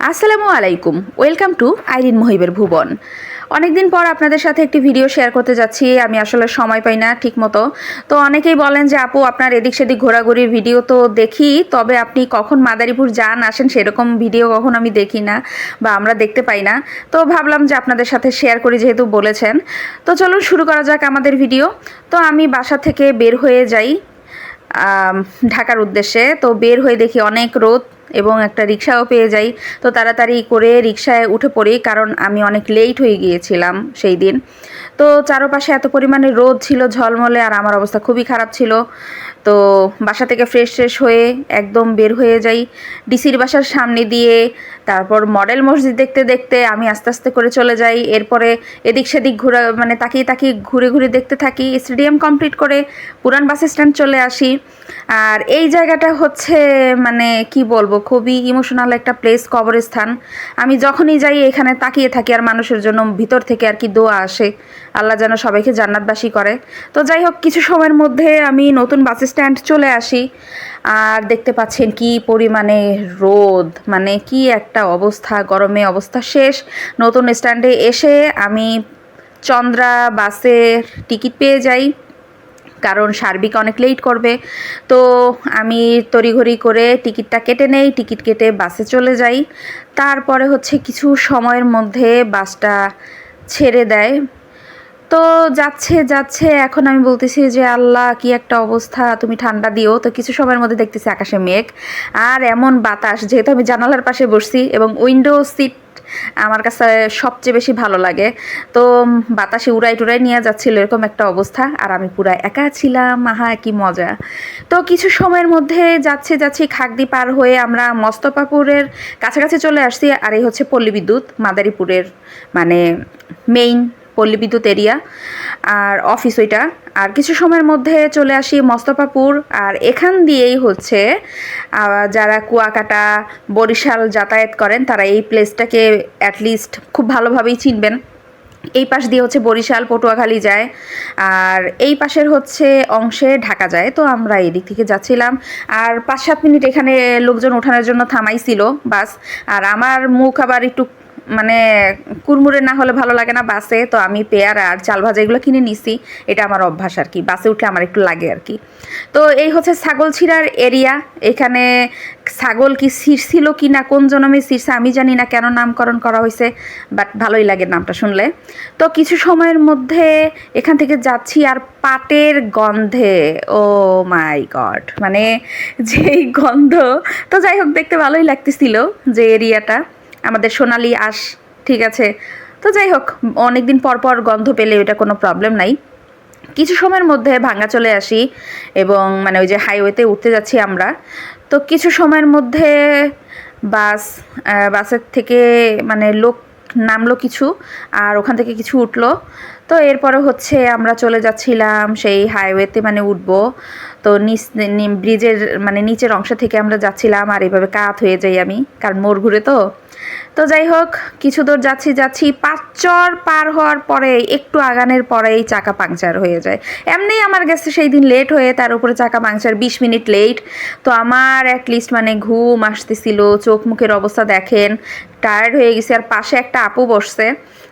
আসসালামু আলাইকুম, welcome to Irin মহিবের ভুবন। অনেকদিন পর আপনাদের সাথে একটি ভিডিও শেয়ার করতে যাচ্ছি। আমি আসলে সময় পাই না ঠিক মতো। তো অনেকেই বলেন যে আপু আপনার এদিক সেদিক ঘোরাঘুরির ভিডিও তো দেখি, তবে আপনি কখন মাদারীপুর যান আসেন সেরকম ভিডিও কখন আমি দেখি না বা আমরা দেখতে পাই না। তো ভাবলাম যে আপনাদের সাথে শেয়ার করি যেহেতু বলেছেন। তো চলুন শুরু করা যাক আমাদের ভিডিও। তো আমি বাসা থেকে বের হয়ে যাই ঢাকার উদ্দেশ্যে। তো বের হয়ে দেখি অনেক রোদ এবং একটা রিক্সাও পেয়ে যাই। তো তাড়াতাড়ি করে রিক্সায় উঠে পড়ি, কারণ আমি অনেক লেট হয়ে গিয়েছিলাম সেই দিন। তো চারপাশে এত পরিমাণে রোদ ছিল ঝলমলে, আর আমার অবস্থা খুবই খারাপ ছিল। তো বাসা থেকে ফ্রেশ হয়ে একদম বের হয়ে যাই ডিসির বাসার সামনে দিয়ে। তারপর মডেল মসজিদ দেখতে দেখতে আমি আস্তে আস্তে করে চলে যাই। এরপরে এদিক সেদিক তাকিয়ে ঘুরে দেখতে থাকি। স্টেডিয়াম কমপ্লিট করে পুরান বাস স্ট্যান্ড চলে আসি। আর এই জায়গাটা হচ্ছে মানে কি বলবো, খুবই ইমোশনাল একটা প্লেস, কবরস্থান। আমি যখনই যাই এখানে তাকিয়ে থাকি, আর মানুষের জন্য ভিতর থেকে আর কি দোয়া আসে, আল্লাহ যেন সবাইকে জান্নাতবাসী করে। তো যাই হোক, কিছু সময়ের মধ্যে আমি নতুন বাস স্ট্যান্ড চলে আসি। আর দেখতে পাচ্ছেন কি পরিমাণে রোদ, মানে কি একটা অবস্থা, গরমে অবস্থা শেষ। নতুন স্ট্যান্ডে এসে আমি চন্দ্রা বাসের টিকিট পেয়ে যাই, কারণ সার্বিক অনেক লেট করবে। তো আমি তড়িঘড়ি করে টিকিটটা কেটে নেই, টিকিট কেটে বাসে চলে যাই। তারপরে হচ্ছে কিছু সময়ের মধ্যে বাসটা ছেড়ে দেয়। তো যাচ্ছে এখন আমি বলতেছি যে আল্লাহ কি একটা অবস্থা, তুমি ঠান্ডা দিও। তো কিছু সময়ের মধ্যে দেখতেছি আকাশে মেঘ আর এমন বাতাস, যেহেতু আমি জানালার পাশে বসছি এবং উইন্ডো সিট আমার কাছে সবচেয়ে বেশি ভালো লাগে। তো বাতাসে উড়াই টুড়াই নিয়ে যাচ্ছিল, এরকম একটা অবস্থা। আর আমি পুরা একা ছিলাম, আহা কি মজা। তো কিছু সময়ের মধ্যে যাচ্ছি খাগদি পার হয়ে আমরা মস্তফাপুরের কাছাকাছি চলে আসছি। আর এই হচ্ছে পল্লী বিদ্যুৎ মাদারীপুরের মানে মেইন পল্লী বিদ্যুৎ এরিয়া আর অফিস ওইটা। আর কিছু সময়ের মধ্যে চলে আসি মস্তফাপুর। আর এখান দিয়েই হচ্ছে যারা কুয়াকাটা বরিশাল যাতায়াত করেন তারা এই প্লেসটাকে অ্যাটলিস্ট খুব ভালোভাবেই চিনবেন। এই পাশ দিয়ে হচ্ছে বরিশাল পটুয়াখালী যায়, আর এই পাশের হচ্ছে অংশে ঢাকা যায়। তো আমরা এই দিক থেকে যাচ্ছিলাম। আর 5-7 মিনিট এখানে লোকজন ওঠানোর জন্য থামাইছিল বাস। আর আমার মুখ আবার একটু মানে কুড়মুড়ে না হলে ভালো লাগে না বাসে। তো আমি পেয়ারা আর চাল ভাজা এগুলো কিনে নিছি, এটা আমার অভ্যাস আর কি, বাসে উঠলে আমার একটু লাগে আর কি। তো এই হচ্ছে ছাগলছিড়ার এরিয়া। এখানে ছাগল কি ছিঁড়ছিল কি না, কোন জন্মে ছিঁড়ছে আমি জানি না, কেন নামকরণ করা হয়েছে, বাট ভালোই লাগে নামটা শুনলে। তো কিছু সময়ের মধ্যে এখান থেকে যাচ্ছি আর পাটের গন্ধে, ও মাই গড, মানে যেই গন্ধ। তো যাই হোক, দেখতে ভালোই লাগতেছিল যে এরিয়াটা আমাদের সোনালি আঁশ, ঠিক আছে। তো যাই হোক, অনেকদিন পর গন্ধ পেলে ওটা কোনো প্রবলেম নাই। কিছু সময়ের মধ্যে ভাঙ্গা চলে আসি এবং মানে ওই যে হাইওয়েতে উঠতে যাচ্ছি আমরা। তো কিছু সময়ের মধ্যে বাসের থেকে মানে লোক নামলো কিছু, আর ওখান থেকে কিছু উঠলো। তো এরপরে হচ্ছে আমরা চলে যাচ্ছিলাম সেই হাইওয়েতে, মানে উঠবো। তো ব্রিজের মানে নিচের অংশ থেকে আমরা যাচ্ছিলাম, আর এইভাবে কাত হয়ে যাই আমি, কারণ মোড় ঘুরে তো। তো যাই হোক, কিছু দূর যাচ্ছি পাঁচচর পার হওয়ার পরে একটু আগানের পরেই চাকা পাংচার হয়ে যায়। এমনি আমার গেছে সেই দিন লেট হয়ে, তার উপরে চাকা পাংচার 20 মিনিট লেট। তো আমার অ্যাটলিস্ট মানে ঘুম আসতেছিল, চোখ মুখের অবস্থা দেখেন, টায়ার্ড হয়ে গেছি। আর পাশে একটা আপু বসছে,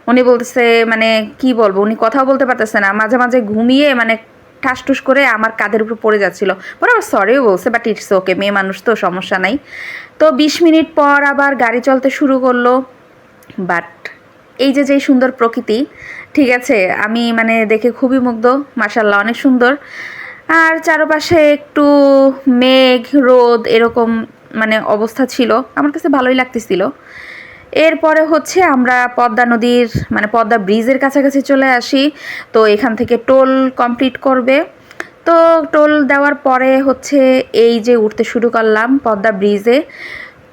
উনি বলতেছে মানে কি বলবো, উনি কথাও বলতে পারতেছে না, মাঝে মাঝে ঘুমিয়ে মানে ঠাসঠুস করে আমার কাঁধের উপর পড়ে যাচ্ছিল। পরে আবার সরিও বলছে, বাট ইটস ওকে, মেয়ে মানুষ তো, সমস্যা নাই। তো 20 মিনিট পর আবার গাড়ি চলতে শুরু করলো। বাট এই যে যেই সুন্দর প্রকৃতি, ঠিক আছে, আমি মানে দেখে খুবই মুগ্ধ, মাশাআল্লাহ অনেক সুন্দর। আর চারপাশে একটু মেঘ রোদ এরকম মানে অবস্থা ছিল, আমার কাছে ভালোই লাগতেছিল। এরপরে হচ্ছে আমরা পদ্মা নদীর মানে পদ্মা ব্রিজের কাছাকাছি চলে আসি। তো এখান থেকে টোল কমপ্লিট করবে। তো টোল দেওয়ার পরে হচ্ছে এই যে উঠতে শুরু করলাম পদ্মা ব্রিজে।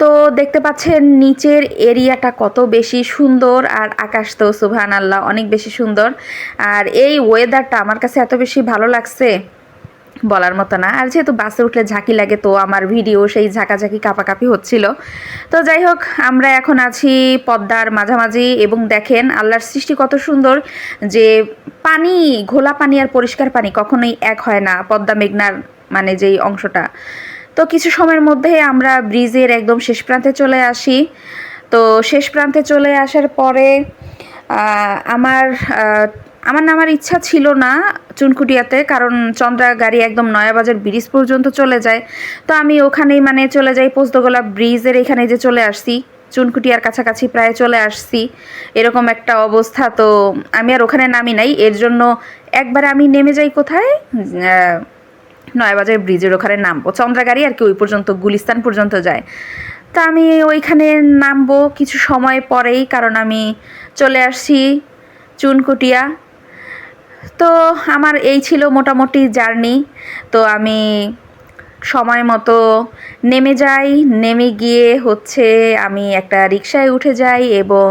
তো দেখতে পাচ্ছেন নিচের এরিয়াটা কত বেশি সুন্দর, আর আকাশ তো সুবহানাল্লাহ অনেক বেশি সুন্দর। আর এই ওয়েদারটা আমার কাছে এত বেশি ভালো লাগছে, বলার মতো না। আর যেহেতু বাসে উঠলে ঝাঁকি লাগে, তো আমার ভিডিও সেই ঝাঁকাঝাঁকি কাঁপাকাঁপি হচ্ছিল। তো যাই হোক, আমরা এখন আছি পদ্মার মাঝামাঝি, এবং দেখেন আল্লাহর সৃষ্টি কত সুন্দর, যে পানি, ঘোলা পানি আর পরিষ্কার পানি কখনোই এক হয় না, পদ্মা মেঘনার মানে যেই অংশটা। তো কিছু সময়ের মধ্যে আমরা ব্রিজের একদম শেষ প্রান্তে চলে আসি। তো শেষ প্রান্তে চলে আসার পরে আমার নামার ইচ্ছা ছিল না চুনকুটিয়াতে, কারণ চন্দ্রা গাড়ি একদম নয়াবাজার ব্রিজ পর্যন্ত চলে যায়। তো আমি ওখানেই মানে চলে যাই, পোস্তগোলা ব্রিজের এখানে যে চলে আসছি, চুনকুটিয়ার কাছাকাছি প্রায় চলে আসছি, এরকম একটা অবস্থা। তো আমি আর ওখানে নামি নাই, এর জন্য একবার আমি নেমে যাই কোথায়, নয়াবাজার ব্রিজের ওখানে নামবো, চন্দ্রা গাড়ি আর কি ওই পর্যন্ত গুলিস্তান পর্যন্ত যায়। তা আমি ওইখানে নামবো কিছু সময় পরেই, কারণ আমি চলে আসছি চুনকুটিয়া। তো আমার এই ছিল মোটামুটি জার্নি। তো আমি সময় মতো নেমে যাই, নেমে গিয়ে হচ্ছে আমি একটা রিকশায় উঠে যাই এবং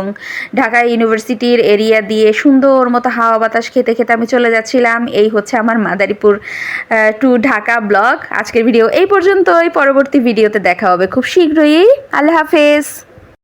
ঢাকা ইউনিভার্সিটির এরিয়া দিয়ে সুন্দর মতো হাওয়া বাতাস খেতে খেতে আমি চলে যাচ্ছিলাম। এই হচ্ছে আমার মাদারীপুর টু ঢাকা ব্লগ। আজকের ভিডিও এই পর্যন্তই, পরবর্তী ভিডিওতে দেখা হবে খুব শীঘ্রই। আল্লাহ হাফেজ।